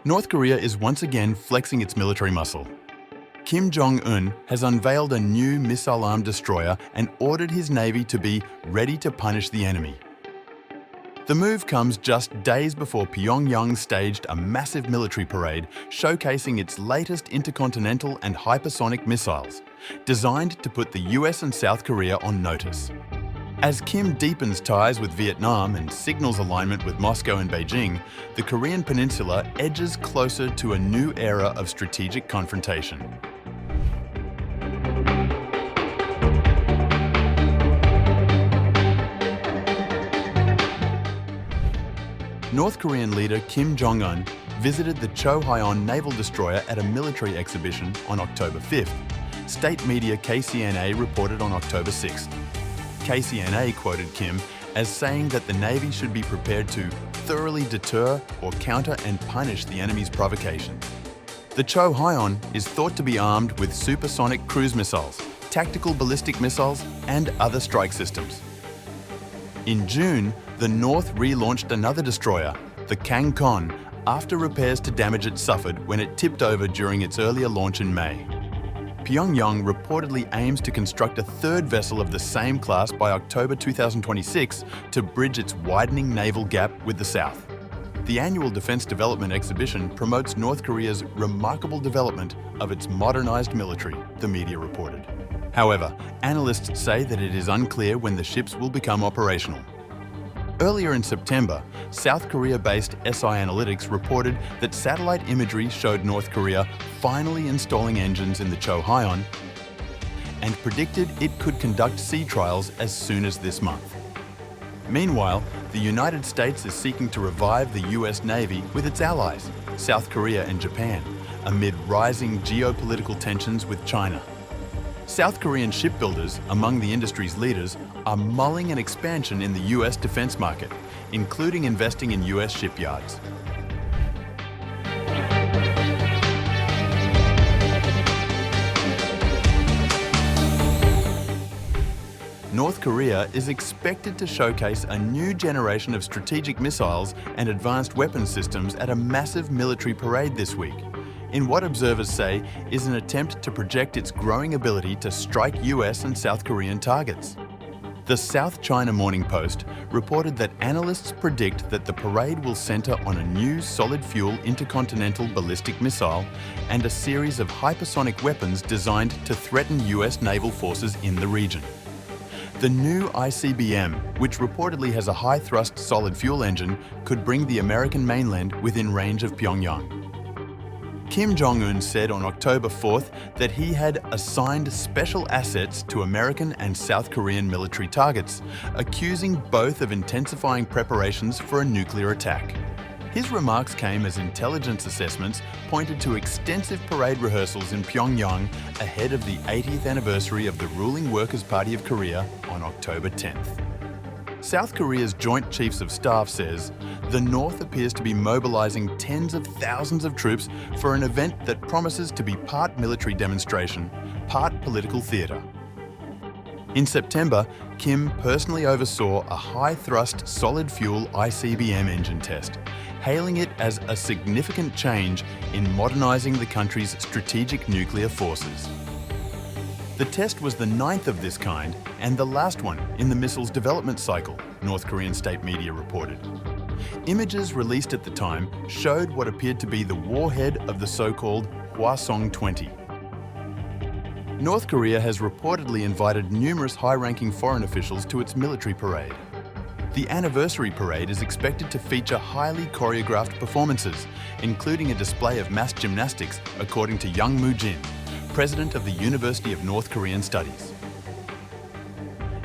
North Korea is once again flexing its military muscle. Jong Un has unveiled a new missile-armed destroyer and ordered his navy to be ready to punish the enemy. The move comes just days before Pyongyang staged a massive military parade showcasing its latest intercontinental and hypersonic missiles, designed to put the US and South Korea on notice. As Kim deepens ties with Vietnam and signals alignment with Moscow and Beijing, the Korean Peninsula edges closer to a new era of strategic confrontation. North Korean leader Jong Un visited the Cho naval destroyer at a military exhibition on October 5th. State media KCNA reported on October 6th. KCNA quoted Kim as saying that the Navy should be prepared to thoroughly deter or counter and punish the enemy's provocations. The Cho is thought to be armed with supersonic cruise missiles, tactical ballistic missiles, and other strike systems. In June, the North relaunched another destroyer, the Kangkon, after repairs to damage it suffered when it tipped over during its earlier launch in May. Pyongyang reportedly aims to construct a third vessel of the same class by October 2026 to bridge its widening naval gap with the South. The annual Defense Development Exhibition promotes North Korea's remarkable development of its modernized military, the media reported. However, analysts say that it is unclear when the ships will become operational. Earlier in September, South Korea-based SI Analytics reported that satellite imagery showed North Korea finally installing engines in the Cho and predicted it could conduct sea trials as soon as this month. Meanwhile, the United States is seeking to revive the US Navy with its allies, South Korea and Japan, amid rising geopolitical tensions with China. South Korean shipbuilders, among the industry's leaders, are mulling an expansion in the US defense market, including investing in US shipyards. North Korea is expected to showcase a new generation of strategic missiles and advanced weapons systems at a massive military parade this week, in what observers say is an attempt to project its growing ability to strike US and South Korean targets. The South China Morning Post reported that analysts predict that the parade will center on a new solid-fuel intercontinental ballistic missile and a series of hypersonic weapons designed to threaten US naval forces in the region. The new ICBM, which reportedly has a high-thrust solid-fuel engine, could bring the American mainland within range of Pyongyang. Jong Un said on October 4th that he had assigned special assets to American and South Korean military targets, accusing both of intensifying preparations for a nuclear attack. His remarks came as intelligence assessments pointed to extensive parade rehearsals in Pyongyang ahead of the 80th anniversary of the ruling Workers' Party of Korea on October 10th. South Korea's Joint Chiefs of Staff says the North appears to be mobilizing tens of thousands of troops for an event that promises to be part military demonstration, part political theater. In September, Kim personally oversaw a high-thrust solid-fuel ICBM engine test, hailing it as a significant change in modernizing the country's strategic nuclear forces. The test was the 9th of this kind and the last one in the missile's development cycle, North Korean state media reported. Images released at the time showed what appeared to be the warhead of the so-called Hwasong-20. North Korea has reportedly invited numerous high-ranking foreign officials to its military parade. The anniversary parade is expected to feature highly choreographed performances, including a display of mass gymnastics, according to Young Moo-jin, president of the University of North Korean Studies.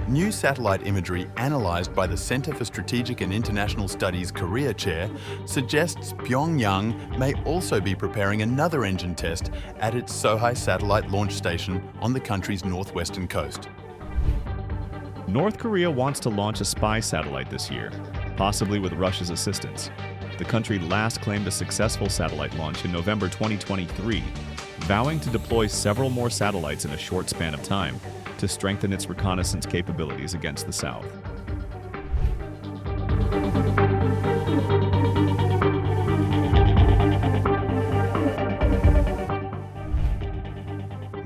New satellite imagery analyzed by the Center for Strategic and International Studies Korea Chair suggests Pyongyang may also be preparing another engine test at its Sohae satellite launch station on the country's northwestern coast. North Korea wants to launch a spy satellite this year, possibly with Russia's assistance. The country last claimed a successful satellite launch in November 2023, vowing to deploy several more satellites in a short span of time to strengthen its reconnaissance capabilities against the South.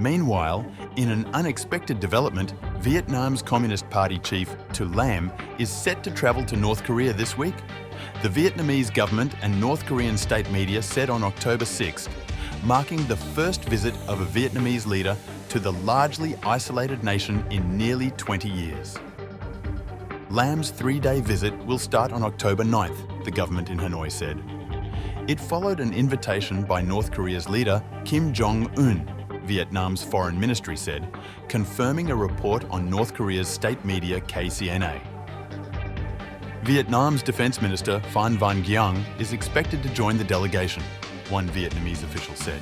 Meanwhile, in an unexpected development, Vietnam's Communist Party chief To Lam is set to travel to North Korea this week. The Vietnamese government and North Korean state media said on October 6th, marking the first visit of a Vietnamese leader to the largely isolated nation in nearly 20 years. Lam's three-day visit will start on October 9th, the government in Hanoi said. It followed an invitation by North Korea's leader, Jong Un, Vietnam's foreign ministry said, confirming a report on North Korea's state media KCNA. Vietnam's Defense Minister Phan Van Giang is expected to join the delegation, one Vietnamese official said.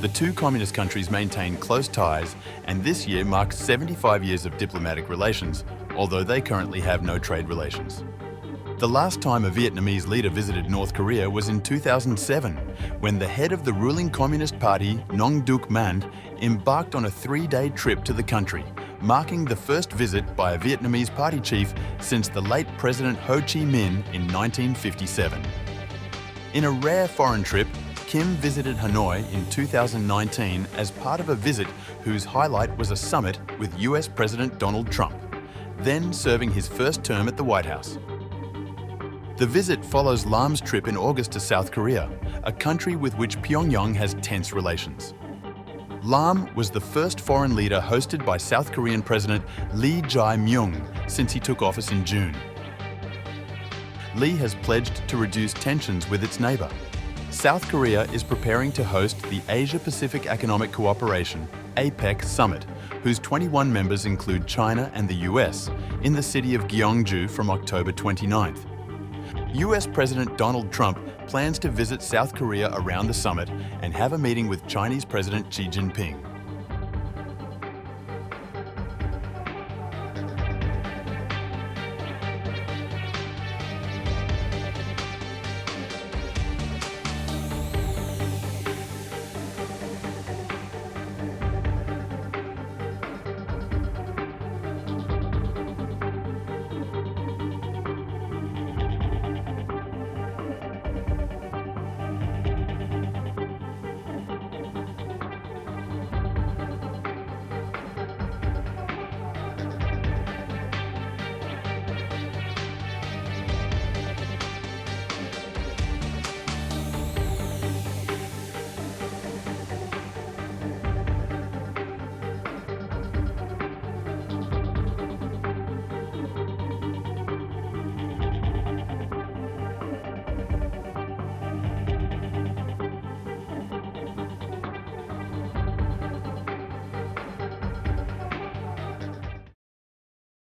The two communist countries maintain close ties, and this year marks 75 years of diplomatic relations, although they currently have no trade relations. The last time a Vietnamese leader visited North Korea was in 2007, when the head of the ruling Communist Party, Nong Duc Mand, embarked on a three-day trip to the country, marking the first visit by a Vietnamese party chief since the late President Ho Chi Minh in 1957. In a rare foreign trip, Kim visited Hanoi in 2019 as part of a visit whose highlight was a summit with US President Donald Trump, then serving his first term at the White House. The visit follows Lam's trip in August to South Korea, a country with which Pyongyang has tense relations. Lam was the first foreign leader hosted by South Korean President Lee Jae-myung since he took office in June. Lee has pledged to reduce tensions with its neighbour. South Korea is preparing to host the Asia-Pacific Economic Cooperation (APEC) Summit, whose 21 members include China and the US, in the city of Gyeongju from October 29th. US President Donald Trump plans to visit South Korea around the summit and have a meeting with Chinese President Xi Jinping.